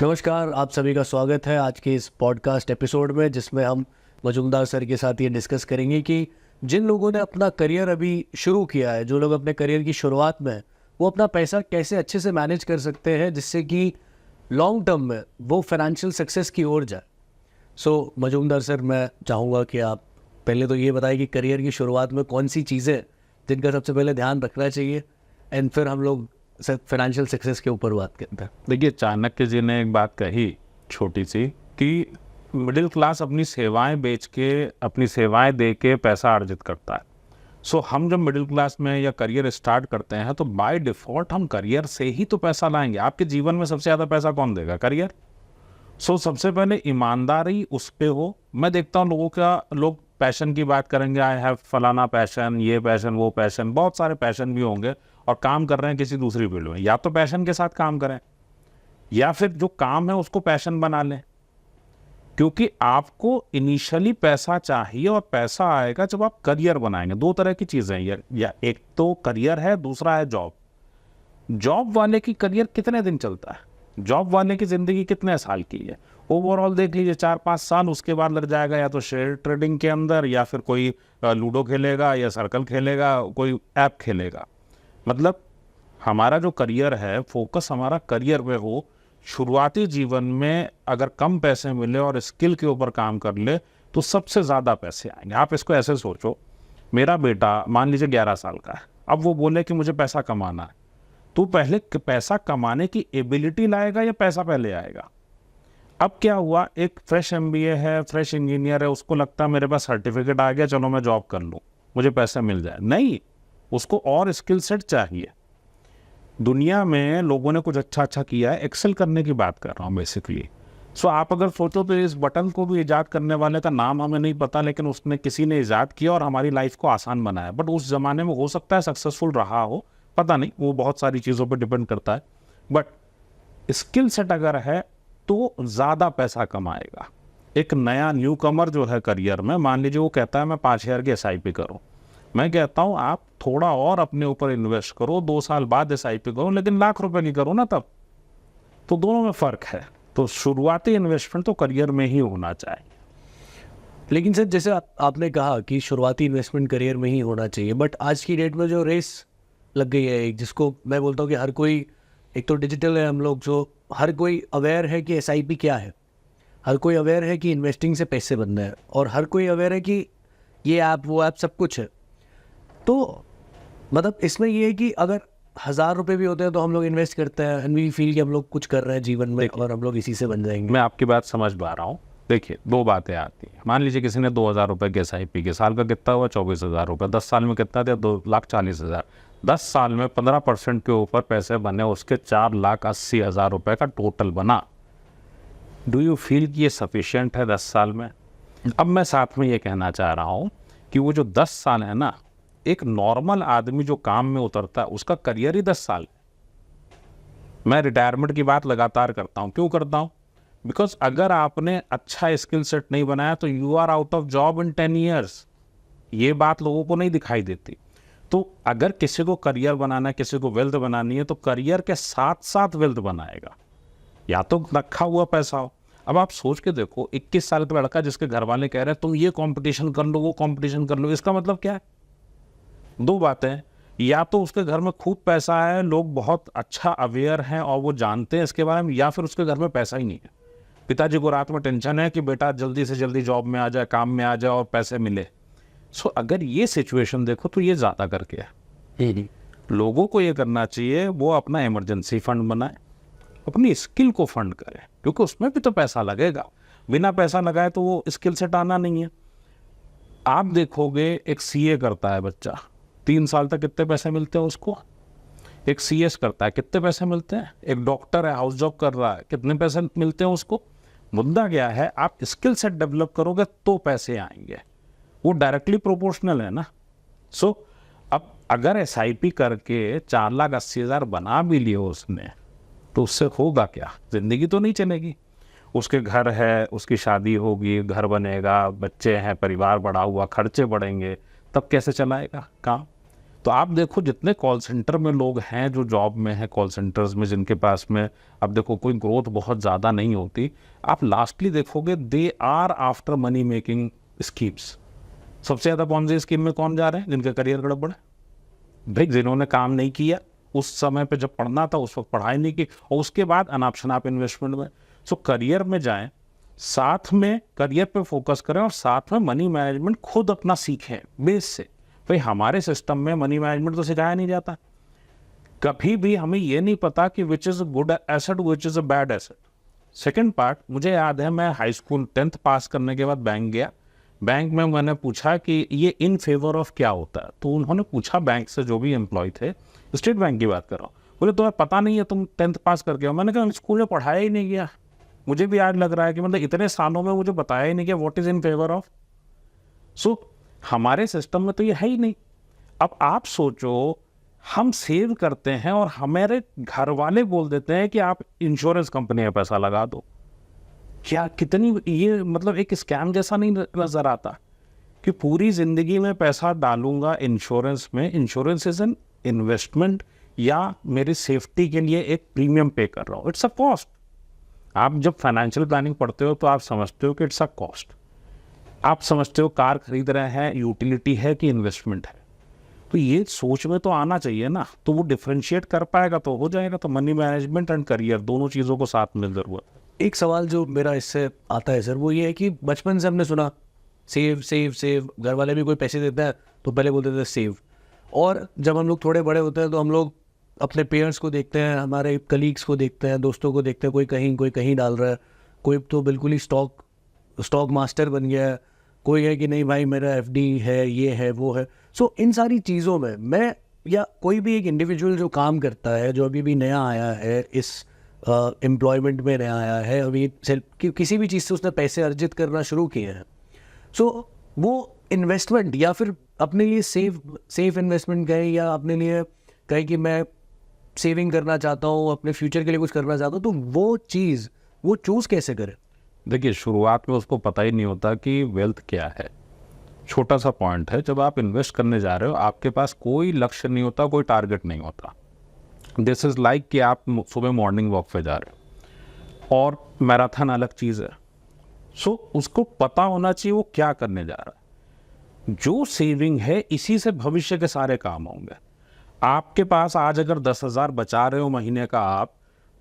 नमस्कार, आप सभी का स्वागत है आज के इस पॉडकास्ट एपिसोड में, जिसमें हम मजूमदार सर के साथ ये डिस्कस करेंगे कि जिन लोगों ने अपना करियर अभी शुरू किया है, जो लोग अपने करियर की शुरुआत में हैं, वो अपना पैसा कैसे अच्छे से मैनेज कर सकते हैं जिससे कि लॉन्ग टर्म में वो फाइनेंशियल सक्सेस की ओर जाए। सो मजूमदार सर, मैं चाहूँगा कि आप पहले तो ये बताएं कि करियर की शुरुआत में कौन सी चीज़ें जिनका सबसे पहले ध्यान रखना चाहिए, एंड फिर हम लोग फाइनेंशियल सक्सेस के ऊपर बात करते हैं। देखिए, चाणक्य जी ने एक बात कही छोटी सी कि मिडिल क्लास अपनी सेवाएं बेच के, अपनी सेवाएं दे के पैसा अर्जित करता है। सो हम जब मिडिल क्लास में या करियर स्टार्ट करते हैं तो बाय डिफ़ॉल्ट हम करियर से ही तो पैसा लाएंगे। आपके जीवन में सबसे ज़्यादा पैसा कौन देगा? करियर। सो सबसे पहले ईमानदारी उस पे हो। मैं देखता हूँ लोग पैशन की बात करेंगे, आई हैव फलाना पैशन, ये पैशन, वो पैशन, बहुत सारे पैशन भी होंगे और काम कर रहे हैं किसी दूसरी फील्ड में। या तो पैशन के साथ काम करें या फिर जो काम है उसको पैशन बना लें, क्योंकि आपको इनिशियली पैसा चाहिए और पैसा आएगा जब आप करियर बनाएंगे। दो तरह की चीज़ें हैं, या एक तो करियर है, दूसरा है जॉब। जॉब वाले की करियर कितने दिन चलता है? जॉब वाले की ज़िंदगी कितने साल की है? ओवरऑल देख लीजिए 4-5 साल, उसके बाद लग जाएगा या तो शेयर ट्रेडिंग के अंदर, या फिर कोई लूडो खेलेगा, या सर्कल खेलेगा, कोई ऐप खेलेगा। मतलब हमारा जो करियर है, फोकस हमारा करियर पे हो। शुरुआती जीवन में अगर कम पैसे मिले और स्किल के ऊपर काम कर ले तो सबसे ज़्यादा पैसे आएंगे। आप इसको ऐसे सोचो, मेरा बेटा मान लीजिए 11 साल का है, अब वो बोले कि मुझे पैसा कमाना है, तो पहले पैसा कमाने की एबिलिटी लाएगा या पैसा पहले आएगा? अब क्या हुआ, एक फ्रेश एमबीए है, फ्रेश इंजीनियर है, उसको लगता है मेरे पास सर्टिफिकेट आ गया, चलो मैं जॉब कर लूँ, मुझे पैसा मिल जाए। नहीं, उसको और स्किल सेट चाहिए। दुनिया में लोगों ने कुछ अच्छा किया है, एक्सेल करने की बात कर रहा हूँ बेसिकली। सो आप अगर सोचो तो इस बटन को भी ईजाद करने वाले का नाम हमें नहीं पता, लेकिन उसने किसी ने ईजाद किया और हमारी लाइफ को आसान बनाया। बट उस ज़माने में हो सकता है सक्सेसफुल रहा हो, पता नहीं, वो बहुत सारी चीज़ों पर डिपेंड करता है। बट स्किल सेट अगर है तो ज़्यादा पैसा कमाएगा। एक नया न्यू कमर जो है करियर में, मान लीजिए वो कहता है मैं 5,000 की SIP करूँ, मैं कहता हूँ आप थोड़ा और अपने ऊपर इन्वेस्ट करो, 2 साल बाद SIP करो, लेकिन लाख रुपए की करो ना तब। तो दोनों में फ़र्क है। तो शुरुआती इन्वेस्टमेंट तो करियर में ही होना चाहिए। लेकिन सर, जैसे आपने कहा कि शुरुआती इन्वेस्टमेंट करियर में ही होना चाहिए, बट आज की डेट में जो रेस लग गई है, एक जिसको मैं बोलता हूँ कि हर कोई, एक तो डिजिटल है हम लोग, जो हर कोई अवेयर है कि SIP क्या है, हर कोई अवेयर है कि इन्वेस्टिंग से पैसे बनना है, और हर कोई अवेयर है कि ये ऐप वो ऐप सब कुछ है। तो मतलब इसमें ये है कि अगर 1,000 रुपये भी होते हैं तो हम लोग इन्वेस्ट करते हैं, एंड वी फील कि हम लोग कुछ कर रहे हैं जीवन में और हम लोग इसी से बन जाएंगे। मैं आपकी बात समझ पा रहा हूँ। देखिए, 2 बातें आती हैं। मान लीजिए किसी ने 2,000 रुपये के SIP के, साल का कितना हुआ? 24,000 रुपये। 10 साल में कितना दिया? 2,40,000। 10 साल में 15% के ऊपर पैसे बने, उसके 4,80,000 रुपये का टोटल बना। डू यू फील कि ये सफिशिएंट है 10 साल में? अब मैं साथ में ये कहना चाह रहा हूँ कि वो जो 10 साल है ना, एक नॉर्मल आदमी जो काम में उतरता है उसका करियर ही 10 साल। मैं रिटायरमेंट की बात लगातार करता हूँ। क्यों करता हूँ? बिकॉज अगर आपने अच्छा स्किल सेट नहीं बनाया तो you are out of job in 10 years. ये बात लोगों को नहीं दिखाई देती। तो अगर किसी को करियर बनाना है, किसी को वेल्थ बनानी है, तो करियर के साथ साथ वेल्थ बनाएगा, या तो रखा हुआ पैसा हो। अब आप सोच के देखो, 21 साल का लड़का जिसके घर वाले कह रहे हैं तुम ये कंपटीशन कर लो, वो कंपटीशन कर लो, इसका मतलब क्या है? 2 बातें, या तो उसके घर में खूब पैसा है, लोग बहुत अच्छा अवेयर हैं और वो जानते हैं इसके बारे में, या फिर उसके घर में पैसा ही नहीं है। पिताजी को रात में टेंशन है कि बेटा जल्दी से जल्दी जॉब में आ जाए, काम में आ जाए और पैसे मिले। सो अगर ये सिचुएशन देखो तो ये ज़्यादा करके है। लोगों को ये करना चाहिए, वो अपना इमरजेंसी फंड बनाए, अपनी स्किल को फंड करें, क्योंकि उसमें भी तो पैसा लगेगा। बिना पैसा लगाए तो वो स्किल सेट आना नहीं है। आप देखोगे, एक CA करता है बच्चा, 3 साल तक कितने पैसे मिलते हैं उसको? एक CS करता है, कितने पैसे मिलते हैं? एक डॉक्टर है, हाउस जॉब कर रहा है, कितने पैसे मिलते हैं उसको? मुद्दा क्या है, आप स्किल सेट डेवलप करोगे तो पैसे आएंगे, वो डायरेक्टली प्रोपोर्शनल है ना। सो अब अगर SIP करके 4,80,000 बना भी लिए उसने, तो उससे होगा क्या? ज़िंदगी तो नहीं चलेगी। उसके घर है, उसकी शादी होगी, घर बनेगा, बच्चे हैं, परिवार बढ़ा हुआ, खर्चे बढ़ेंगे, तब कैसे चलाएगा काम? तो आप देखो जितने कॉल सेंटर में लोग हैं, जो जॉब में हैं कॉल सेंटर्स में, जिनके पास में अब देखो कोई ग्रोथ बहुत ज़्यादा नहीं होती, आप लास्टली देखोगे they are after money making schemes. सबसे ज़्यादा कौन सी स्कीम में कौन जा रहे हैं? जिनका करियर गड़बड़ है भाई, जिन्होंने काम नहीं किया उस समय पे, जब पढ़ना था उस वक्त पढ़ाई नहीं की, और उसके बाद अनाप शनाप इन्वेस्टमेंट में। सो करियर में जाएं, साथ में करियर पे फोकस करें और साथ में मनी मैनेजमेंट खुद अपना सीखें बेस से। भाई हमारे सिस्टम में मनी मैनेजमेंट तो सिखाया नहीं जाता, कभी भी हमें ये नहीं पता कि which is a good asset, which is a bad asset. Second part, मुझे याद है मैं हाई स्कूल 10th पास करने के बाद बैंक गया, बैंक में मैंने पूछा कि ये इन फेवर ऑफ क्या होता है, तो उन्होंने पूछा बैंक से, जो भी एम्प्लॉय थे, स्टेट बैंक की बात कर रहा हूँ, बोले तुम्हें पता नहीं है तुम 10th पास करके हो? मैंने कहा स्कूल में पढ़ाया ही नहीं गया, मुझे भी आज लग रहा है कि मतलब इतने सालों में मुझे बताया ही नहीं कि what is in favour of. So हमारे सिस्टम में तो ये है ही नहीं। अब आप सोचो, हम सेव करते हैं और हमारे घर वाले बोल देते हैं कि आप इंश्योरेंस कंपनी में पैसा लगा दो। क्या कितनी ये मतलब एक स्कैम जैसा नहीं नजर आता कि पूरी जिंदगी में पैसा डालूंगा इंश्योरेंस में, इंश्योरेंस इज एन इन्वेस्टमेंट या मेरी सेफ्टी के लिए एक प्रीमियम पे कर रहा हूँ, इट्स अ कॉस्ट। आप जब फाइनेंशियल प्लानिंग पढ़ते हो तो आप समझते हो कि इट्स अ कॉस्ट। आप समझते हो कार खरीद रहे हैं, यूटिलिटी है कि इन्वेस्टमेंट है, तो ये सोच में तो आना चाहिए ना, तो वो डिफरेंशिएट कर पाएगा तो हो जाएगा। तो मनी मैनेजमेंट एंड करियर दोनों चीज़ों को साथ में जरूरत है। एक सवाल जो मेरा इससे आता है सर, वो ये है कि बचपन से हमने सुना सेव सेव सेव, घर वाले भी कोई पैसे देते हैं तो पहले बोलते थे सेव, और जब हम लोग थोड़े बड़े होते हैं तो हम लोग अपने पेरेंट्स को देखते हैं, हमारे कलीग्स को देखते हैं, दोस्तों को देखते हैं, कोई कहीं डाल रहा है, कोई तो बिल्कुल ही स्टॉक मास्टर बन गया है, कोई है कि नहीं भाई मेरा एफडी है, ये है वो है। सो इन सारी चीज़ों में मैं या कोई भी एक इंडिविजुअल जो काम करता है, जो अभी भी नया आया है इस एम्प्लॉयमेंट में नया आया है, अभी किसी भी चीज़ से उसने पैसे अर्जित करना शुरू किए हैं, सो वो इन्वेस्टमेंट या फिर अपने लिए सेफ इन्वेस्टमेंट कहें या अपने लिए कहें कि मैं सेविंग करना चाहता हूँ, अपने फ्यूचर के लिए कुछ करना चाहता हूँ, तो वो चीज़ वो चूज़ कैसे करें? देखिए, शुरुआत में उसको पता ही नहीं होता कि वेल्थ क्या है। छोटा सा पॉइंट है, जब आप इन्वेस्ट करने जा रहे हो आपके पास कोई लक्ष्य नहीं होता, कोई टारगेट नहीं होता। दिस इज़ लाइक कि आप सुबह मॉर्निंग वॉक पे जा रहे हो और मैराथन अलग चीज़ है। सो उसको पता होना चाहिए वो क्या करने जा रहा है। जो सेविंग है इसी से भविष्य के सारे काम होंगे। आपके पास आज अगर 10,000 बचा रहे हो महीने का आप,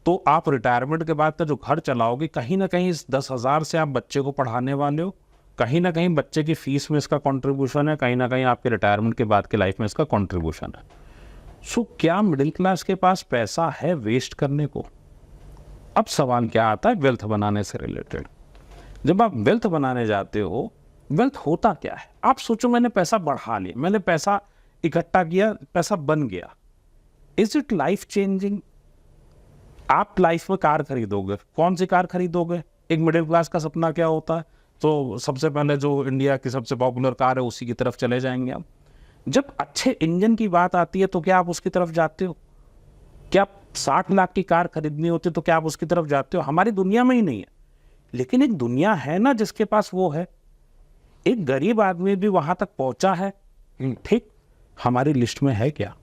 तो आप रिटायरमेंट के बाद का जो घर चलाओगे, कहीं ना कहीं इस 10,000 से आप बच्चे को पढ़ाने वाले हो, कहीं ना कहीं बच्चे की फीस में इसका कंट्रीब्यूशन है, कहीं ना कहीं आपके रिटायरमेंट के बाद के लाइफ में इसका कंट्रीब्यूशन है। सो क्या मिडिल क्लास के पास पैसा है वेस्ट करने को? अब सवाल क्या आता है वेल्थ बनाने से रिलेटेड। जब आप वेल्थ बनाने जाते हो, वेल्थ होता क्या है? आप सोचो मैंने पैसा बढ़ा लिया, मैंने पैसा इकट्ठा किया, पैसा बन गया, इज इट लाइफ चेंजिंग? आप लाइफ में कार खरीदोगे, कौन सी कार खरीदोगे? एक मिडिल क्लास का सपना क्या होता है? तो सबसे पहले जो इंडिया की सबसे पॉपुलर कार है उसी की तरफ चले जाएंगे आप। जब अच्छे इंजन की बात आती है तो क्या आप उसकी तरफ जाते हो? क्या 60 लाख की कार खरीदनी होती है तो क्या आप उसकी तरफ जाते हो? हमारी दुनिया में ही नहीं है, लेकिन एक दुनिया है ना जिसके पास वो है। एक गरीब आदमी भी वहां तक पहुंचा है, ठीक? हमारी लिस्ट में है क्या?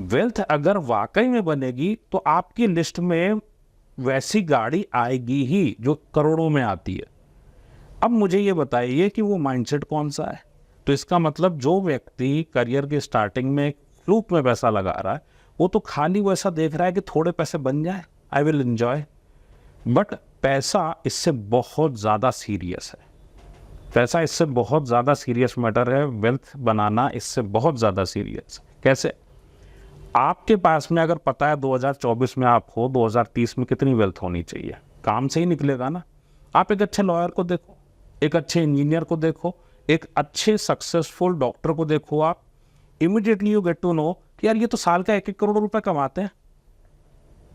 वेल्थ अगर वाकई में बनेगी तो आपकी लिस्ट में वैसी गाड़ी आएगी ही जो करोड़ों में आती है। अब मुझे ये बताइए कि वो माइंडसेट कौन सा है? तो इसका मतलब जो व्यक्ति करियर के स्टार्टिंग में फ्लूक में पैसा लगा रहा है, वो तो खाली वो ऐसा देख रहा है कि थोड़े पैसे बन जाए, आई विल एंजॉय। बट पैसा इससे बहुत ज़्यादा सीरियस है। पैसा इससे बहुत ज़्यादा सीरियस मैटर है। वेल्थ बनाना इससे बहुत ज़्यादा सीरियस। कैसे? आपके पास में अगर पता है 2024 में आप हो, 2030 में कितनी वेल्थ होनी चाहिए, काम से ही निकलेगा ना। आप एक अच्छे लॉयर को देखो, एक अच्छे इंजीनियर को देखो, एक अच्छे सक्सेसफुल डॉक्टर को देखो, आप immediately you get to know कि यार ये तो साल का 1-1 करोड़ रुपए कमाते हैं।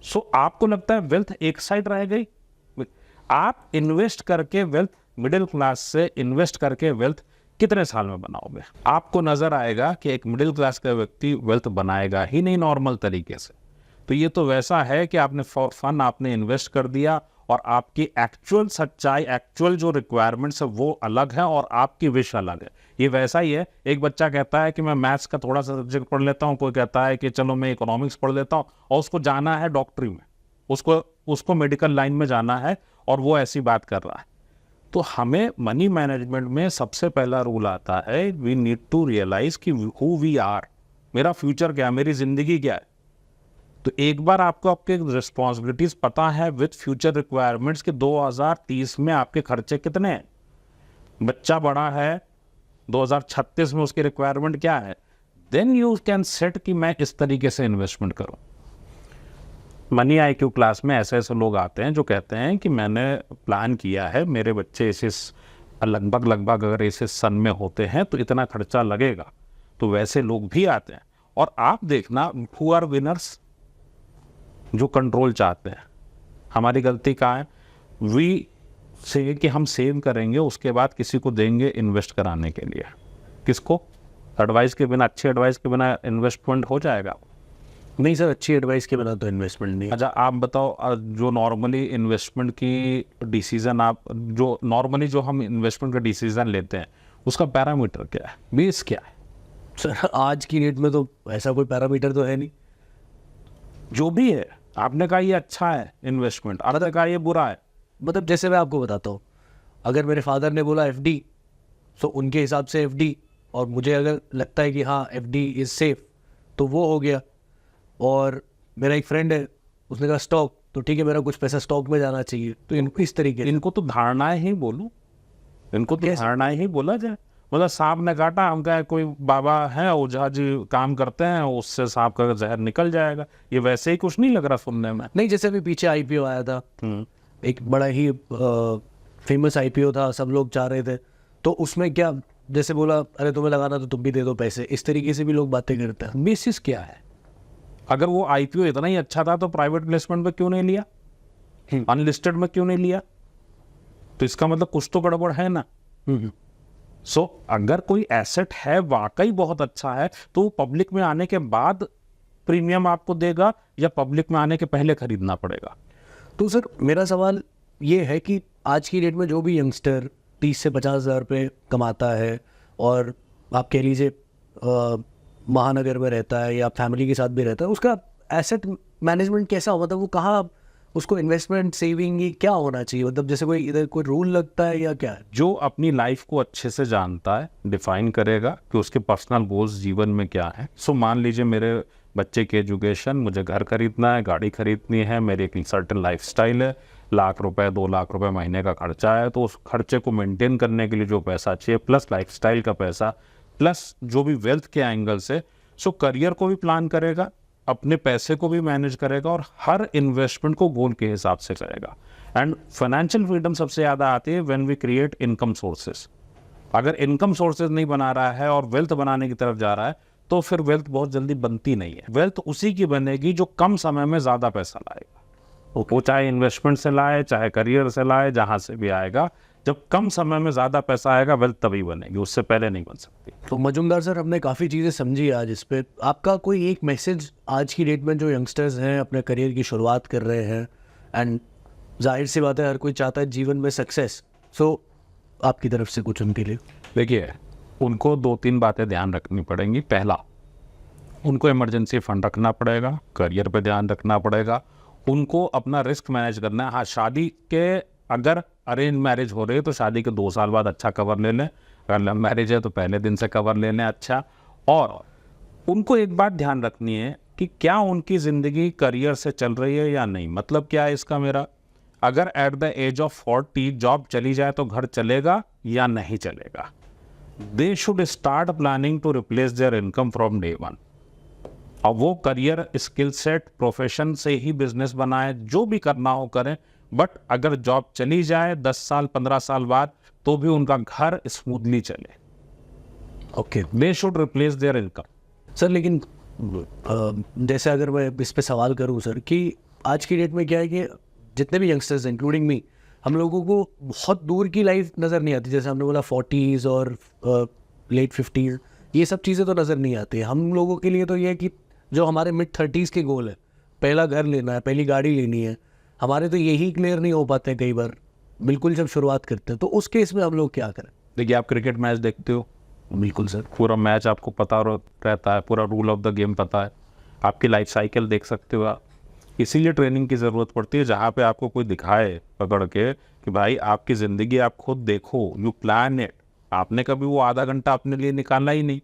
सो आपको लगता है वेल्थ एक साइड रह गई? आप इन्वेस्ट करके वेल्थ, मिडिल क्लास से इन्वेस्ट करके वेल्थ कितने साल में बनाओगे? आपको नजर आएगा कि एक मिडिल क्लास का व्यक्ति वेल्थ बनाएगा ही नहीं नॉर्मल तरीके से। तो ये तो वैसा है कि आपने फॉर फन आपने इन्वेस्ट कर दिया और आपकी एक्चुअल सच्चाई, एक्चुअल जो रिक्वायरमेंट्स है वो अलग है और आपकी विश अलग है। ये वैसा ही है, एक बच्चा कहता है कि मैं मैथ्स का थोड़ा सा सब्जेक्ट पढ़ लेता हूँ, कोई कहता है कि चलो मैं इकोनॉमिक्स पढ़ लेता हूँ, और उसको जाना है डॉक्टरी में, उसको मेडिकल लाइन में जाना है, और वो ऐसी बात कर रहा है। तो हमें मनी मैनेजमेंट में सबसे पहला रूल आता है, वी नीड टू रियलाइज कि हु वी आर, मेरा फ्यूचर क्या है, मेरी जिंदगी क्या है। तो एक बार आपको आपके रिस्पॉन्सिबिलिटीज पता है विद फ्यूचर रिक्वायरमेंट्स कि 2030 में आपके खर्चे कितने हैं, बच्चा बड़ा है 2036 में उसकी रिक्वायरमेंट क्या है, देन यू कैन सेट कि मैं इस तरीके से इन्वेस्टमेंट करूं। मनी IQ क्लास में ऐसे ऐसे लोग आते हैं जो कहते हैं कि मैंने प्लान किया है, मेरे बच्चे इस लगभग अगर इस सन में होते हैं तो इतना खर्चा लगेगा। तो वैसे लोग भी आते हैं। और आप देखना, हु आर विनर्स, जो कंट्रोल चाहते हैं। हमारी गलती कहाँ है, वी से कि हम सेव करेंगे, उसके बाद किसी को देंगे इन्वेस्ट कराने के लिए। किसको? एडवाइस के बिना, अच्छी एडवाइस के बिना इन्वेस्टमेंट हो जाएगा? नहीं सर, अच्छी एडवाइस के बिना तो इन्वेस्टमेंट नहीं। अच्छा आप बताओ, जो नॉर्मली इन्वेस्टमेंट की डिसीजन जो हम इन्वेस्टमेंट का डिसीजन लेते हैं, उसका पैरामीटर क्या है, बेस क्या है? सर आज की डेट में तो ऐसा कोई पैरामीटर तो है नहीं। जो भी है, आपने कहा ये अच्छा है इन्वेस्टमेंट, आपने कहा ये बुरा है। मतलब जैसे मैं आपको बताता हूँ, अगर मेरे फादर ने बोला FD, तो उनके हिसाब से FD, और मुझे अगर लगता है कि हाँ FD इज़ सेफ, तो वो हो गया। और मेरा एक फ्रेंड है, उसने कहा स्टॉक, तो ठीक है मेरा कुछ पैसा स्टॉक में जाना चाहिए। तो इनको इस तरीके, इनको तो धारणाएं ही बोलूं, इनको तो धारणाएं ही बोला जाए। मतलब सांप ने काटा, हम कहे कोई बाबा है ओझा जी काम करते हैं, उससे सांप का जहर निकल जाएगा, ये वैसे ही कुछ नहीं लग रहा सुनने में। नहीं जैसे अभी पीछे IPO आया था, एक बड़ा ही फेमस IPO था, सब लोग चाह रहे थे, तो उसमें क्या जैसे बोला अरे तुम्हें लगाना तो तुम भी दे दो पैसे, इस तरीके से भी लोग बातें करते हैं। बेसिस क्या है? अगर वो IPO इतना ही अच्छा था तो प्राइवेट प्लेसमेंट में क्यों नहीं लिया, अनलिस्टेड में क्यों नहीं लिया? तो इसका मतलब कुछ तो गड़बड़ है ना। सो अगर कोई एसेट है वाकई बहुत अच्छा है, तो पब्लिक में आने के बाद प्रीमियम आपको देगा या पब्लिक में आने के पहले खरीदना पड़ेगा? तो सर मेरा सवाल ये है कि आज की डेट में जो भी यंगस्टर 30 से 50 हज़ार रुपये कमाता है, और आप कह लीजिए महानगर में रहता है या फैमिली के साथ भी रहता है, उसका एसेट मैनेजमेंट कैसा हो, मतलब वो कहाँ उसको इन्वेस्टमेंट सेविंग क्या होना चाहिए? मतलब जैसे कोई इधर कोई रूल लगता है या क्या है? जो अपनी लाइफ को अच्छे से जानता है डिफाइन करेगा कि उसके पर्सनल गोल्स जीवन में क्या है। सो मान लीजिए मेरे बच्चे की एजुकेशन, मुझे घर खरीदना है, गाड़ी खरीदनी है, मेरी एक सर्टेन लाइफस्टाइल है, ₹1,00,000 ₹2,00,000 महीने का खर्चा है, तो उस खर्चे को मेंटेन करने के लिए जो पैसा चाहिए, प्लस लाइफस्टाइल का पैसा, प्लस जो भी वेल्थ के एंगल से, सो करियर को भी प्लान करेगा, अपने पैसे को भी मैनेज करेगा, और हर इन्वेस्टमेंट को गोल के हिसाब से करेगा। एंड फाइनेंशियल फ्रीडम सबसे ज़्यादा आती है when we create income sources. अगर इनकम सोर्सेज नहीं बना रहा है और वेल्थ बनाने की तरफ जा रहा है, तो फिर वेल्थ बहुत जल्दी बनती नहीं है। वेल्थ उसी की बनेगी जो कम समय में ज़्यादा पैसा लाएगा। वो चाहे इन्वेस्टमेंट से लाए, चाहे करियर से लाए, जहाँ से भी आएगा, जब कम समय में ज़्यादा पैसा आएगा वेल्थ तभी बनेगी, उससे पहले नहीं बन सकती। तो मजुमदार सर, हमने काफ़ी चीज़ें समझी आज इस पे। आपका कोई एक मैसेज आज की डेट में जो यंगस्टर्स हैं अपने करियर की शुरुआत कर रहे हैं, एंड जाहिर सी बात है हर कोई चाहता है जीवन में सक्सेस, सो आपकी तरफ से कुछ उनके लिए? देखिए, उनको 2-3 बातें ध्यान रखनी पड़ेंगी। पहला, उनको इमरजेंसी फंड रखना पड़ेगा, करियर पे ध्यान रखना पड़ेगा, उनको अपना रिस्क मैनेज करना है। हाँ, शादी के अगर अरेंज मैरिज हो रही है तो शादी के 2 साल बाद अच्छा कवर ले लें, अगर लव मैरिज है तो पहले दिन से कवर ले लें अच्छा। और उनको एक बात ध्यान रखनी है कि क्या उनकी ज़िंदगी करियर से चल रही है या नहीं। मतलब क्या है इसका मेरा, अगर at the age of 40 job चली जाए तो घर चलेगा या नहीं चलेगा। They should start planning to replace their income from day 1। और वो करियर, स्किल सेट, प्रोफेशन से ही बिजनेस बनाए, जो भी करना हो करें, बट अगर जॉब चली जाए 10 साल 15 साल बाद तो भी उनका घर स्मूथली चले। Okay, they should replace their income. Sir लेकिन जैसे अगर मैं इस पे सवाल करूं सर, कि आज की डेट में क्या है कि जितने भी यंगस्टर्स इंक्लूडिंग मी, हम लोगों को बहुत दूर की लाइफ नज़र नहीं आती। जैसे हमने बोला 40s और लेट 50s, ये सब चीज़ें तो नज़र नहीं आती। हम लोगों के लिए तो ये है कि जो हमारे मिड 30s के गोल है, पहला घर लेना है, पहली गाड़ी लेनी है, हमारे तो यही क्लियर नहीं हो पाते कई बार, बिल्कुल जब शुरुआत करते हैं, तो उस केस में हम लोग क्या करें? देखिए, आप क्रिकेट मैच देखते हो, बिल्कुल सर। पूरा मैच आपको पता रहता है, पूरा रूल ऑफ द गेम पता है, आपकी लाइफ साइकिल देख सकते हो आप। इसीलिए ट्रेनिंग की ज़रूरत पड़ती है, जहाँ पे आपको कोई दिखाए पकड़ के कि भाई आपकी ज़िंदगी आप खुद देखो, यू प्लान इट। आपने कभी वो आधा घंटा अपने लिए निकाला ही नहीं,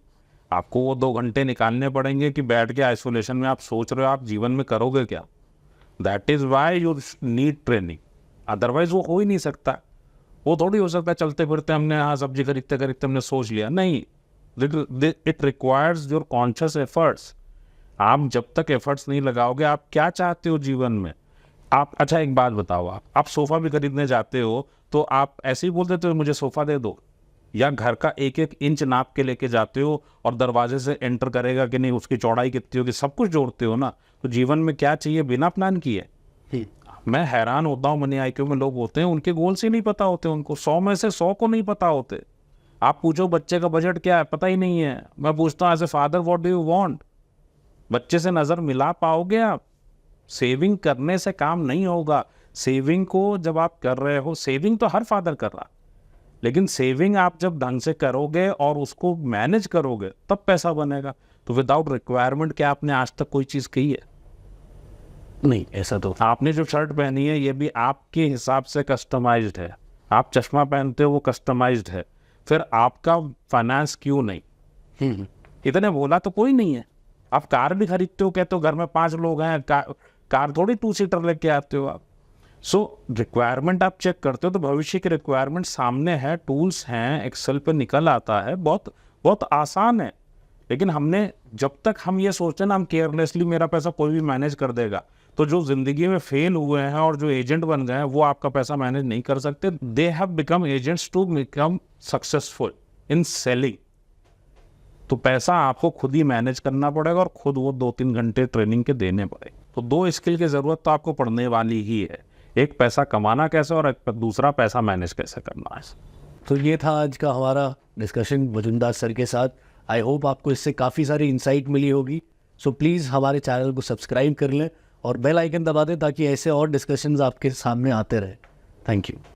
आपको वो 2 घंटे निकालने पड़ेंगे कि बैठ के आइसोलेशन में आप सोच रहे हो आप जीवन में करोगे क्या। That is why you need training, otherwise वो हो ही नहीं सकता। वो थोड़ी हो सकता है चलते फिरते हमने हाँ सब्जी खरीदते खरीदते हमने सोच लिया, नहीं। It requires your conscious efforts. आप जब तक एफर्ट्स नहीं लगाओगे, आप क्या चाहते हो जीवन में। आप अच्छा एक बात बताओ, आप सोफ़ा भी खरीदने जाते हो तो आप ऐसे ही बोल देते हो मुझे सोफ़ा दे दो, या घर का एक एक इंच नाप के लेके जाते हो और दरवाजे से एंटर करेगा कि नहीं, उसकी चौड़ाई कितनी होगी, सब कुछ जोड़ते हो ना। तो जीवन में क्या चाहिए बिना प्लान किए। मैं हैरान होता हूँ, मनी आईक्यू में लोग होते हैं उनके गोल्स ही नहीं पता होते, उनको 100 में से 100 को नहीं पता होते। आप पूछो बच्चे का बजट क्या है, पता ही नहीं है। मैं पूछता हूँ as a father what do you want, बच्चे से नज़र मिला पाओगे आप? सेविंग करने से काम नहीं होगा। सेविंग को जब आप कर रहे हो, सेविंग तो हर फादर कर रहा, लेकिन सेविंग आप जब ढंग से करोगे और उसको मैनेज करोगे तब पैसा बनेगा। तो विदाउट रिक्वायरमेंट क्या आपने आज तक कोई चीज़ कही है? नहीं, ऐसा तो आपने जो शर्ट पहनी है ये भी आपके हिसाब से कस्टमाइज्ड है, आप चश्मा पहनते हो वो कस्टमाइज्ड है, फिर आपका फाइनेंस क्यों नहीं? इतने बोला तो कोई नहीं है। आप कार भी खरीदते हो, कहते हो घर में 5 लोग हैं, कार थोड़ी 2 सीटर लेके आते हो आप। सो रिक्वायरमेंट आप चेक करते हो तो भविष्य की रिक्वायरमेंट सामने है, टूल्स हैं, एक्सेल पे निकल आता है, बहुत बहुत आसान है। लेकिन हमने जब तक हम ये सोचते हैं ना हम केयरलेसली मेरा पैसा कोई भी मैनेज कर देगा, तो जो ज़िंदगी में फेल हुए हैं और जो एजेंट बन गए हैं वो आपका पैसा मैनेज नहीं कर सकते। They have become agents to become successful in selling. तो पैसा आपको खुद ही मैनेज करना पड़ेगा और खुद वो 2-3 घंटे ट्रेनिंग के देने पड़ेंगे। तो 2 स्किल की ज़रूरत तो आपको पड़ने वाली ही है, एक पैसा कमाना कैसे और दूसरा पैसा मैनेज कैसे करना है। तो ये था आज का हमारा डिस्कशन मजुमदार सर के साथ। आई होप आपको इससे काफ़ी सारी इंसाइट मिली होगी। सो प्लीज़ हमारे चैनल को सब्सक्राइब कर लें और बेल आइकन दबा दें ताकि ऐसे और डिस्कशंस आपके सामने आते रहे। Thank you.